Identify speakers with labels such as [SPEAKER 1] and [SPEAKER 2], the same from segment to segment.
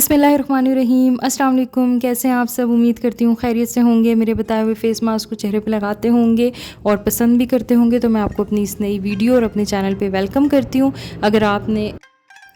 [SPEAKER 1] बिस्मिल्लाहिर्रहमानिर्रहीम। अस्सलाम वालेकुम। कैसे हैं आप सब? उम्मीद करती हूँ खैरियत से होंगे। मेरे बताए हुए फ़ेस मास्क को चेहरे पे लगाते होंगे और पसंद भी करते होंगे। तो मैं आपको अपनी इस नई वीडियो और अपने चैनल पे वेलकम करती हूँ। अगर आपने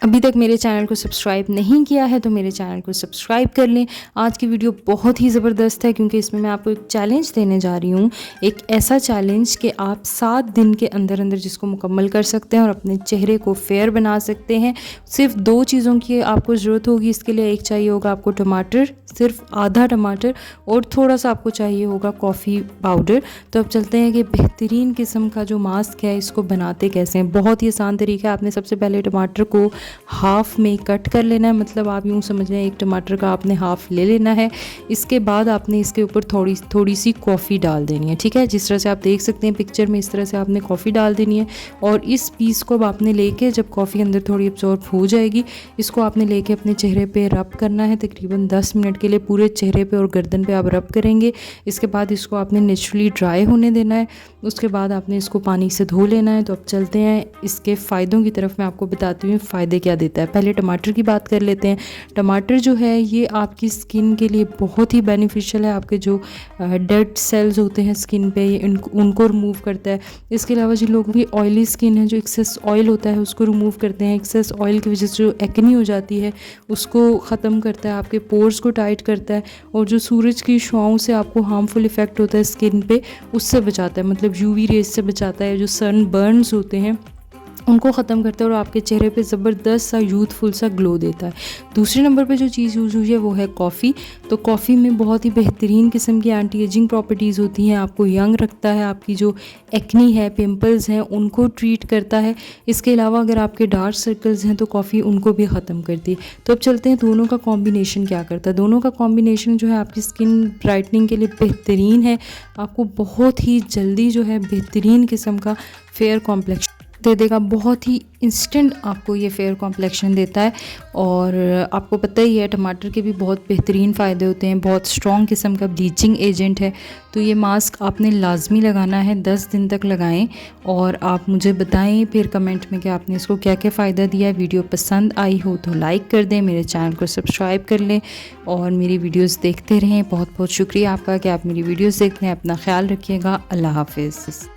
[SPEAKER 1] अभी तक मेरे चैनल को सब्सक्राइब नहीं किया है तो मेरे चैनल को सब्सक्राइब कर लें। आज की वीडियो बहुत ही ज़बरदस्त है क्योंकि इसमें मैं आपको एक चैलेंज देने जा रही हूँ। एक ऐसा चैलेंज कि आप 7 दिन के अंदर अंदर जिसको मुकम्मल कर सकते हैं और अपने चेहरे को फेयर बना सकते हैं। सिर्फ 2 चीज़ों की आपको ज़रूरत होगी इसके लिए। एक चाहिए होगा आपको टमाटर, सिर्फ आधा टमाटर, और थोड़ा सा आपको चाहिए होगा कॉफ़ी पाउडर। तो अब चलते हैं कि बेहतरीन किस्म का जो मास्क है इसको बनाते कैसे हैं। बहुत ही आसान तरीका है। आपने सबसे पहले टमाटर को हाफ़ में कट कर लेना है, मतलब आप यूँ समझ लें एक टमाटर का आपने हाफ़ ले लेना है। इसके बाद आपने इसके ऊपर थोड़ी सी कॉफ़ी डाल देनी है, ठीक है। जिस तरह से आप देख सकते हैं पिक्चर में, इस तरह से आपने कॉफ़ी डाल देनी है। और इस पीस को अब आपने लेके, जब कॉफ़ी अंदर थोड़ी अब्जॉर्ब हो जाएगी, इसको आपने लेके अपने चेहरे पे रब करना है। तकरीबन 10 मिनट के लिए पूरे चेहरे पे और गर्दन पे आप रब करेंगे। इसके बाद इसको आपने नेचुरली ड्राई होने देना है। उसके बाद आपने इसको पानी से धो लेना है। तो अब चलते हैं इसके फ़ायदों की तरफ। मैं आपको बताती हूँ फ़ायदे क्या देता है। पहले टमाटर की बात कर लेते हैं। टमाटर जो है ये आपकी स्किन के लिए बहुत ही बेनिफिशियल है। आपके जो डेड सेल्स होते हैं स्किन पे, ये उनको रिमूव करता है। इसके अलावा जिन लोगों की ऑयली स्किन है, जो एक्सेस ऑयल होता है उसको रिमूव करते हैं। एक्सेस ऑयल की वजह से जो एक्नी हो जाती है उसको ख़त्म करता है, आपके पोर्स को टाइट करता है। और जो सूरज की शुआओं से आपको हार्मफुल इफ़ेक्ट होता है स्किन पे, उससे बचाता है, मतलब यूवी रेज से बचाता है। जो सन बर्न्स होते हैं उनको ख़त्म करता है और आपके चेहरे पे ज़बरदस्त सा यूथफुल सा ग्लो देता है। दूसरे नंबर पे जो चीज़ यूज़ हुई है वो है कॉफ़ी। तो कॉफ़ी में बहुत ही बेहतरीन किस्म की एंटी एजिंग प्रॉपर्टीज़ होती हैं। आपको यंग रखता है, आपकी जो एक्नी है, पिंपल्स हैं, उनको ट्रीट करता है। इसके अलावा अगर आपके डार्क सर्कल्स हैं तो कॉफ़ी उनको भी ख़त्म करती है। तो अब चलते हैं दोनों का कॉम्बिनेशन क्या करता है। दोनों का कॉम्बिनेशन जो है आपकी स्किन ब्राइटनिंग के लिए बेहतरीन है। आपको बहुत ही जल्दी जो है बेहतरीन किस्म का फेयर कॉम्प्लेक्शन दे देगा। बहुत ही इंस्टेंट आपको ये फेयर कॉम्प्लेक्शन देता है। और आपको पता ही है टमाटर के भी बहुत बेहतरीन फ़ायदे होते हैं। बहुत स्ट्रॉन्ग किस्म का ब्लीचिंग एजेंट है। तो ये मास्क आपने लाजमी लगाना है, 10 दिन तक लगाएं। और आप मुझे बताएं फिर कमेंट में कि आपने इसको क्या क्या फ़ायदा दिया है। वीडियो पसंद आई हो तो लाइक कर दें, मेरे चैनल को सब्सक्राइब कर लें और मेरी वीडियोज़ देखते रहें। बहुत बहुत शुक्रिया आपका कि आप मेरी वीडियोज़ देखते हैं। अपना ख्याल रखिएगा। अल्लाह हाफिज़।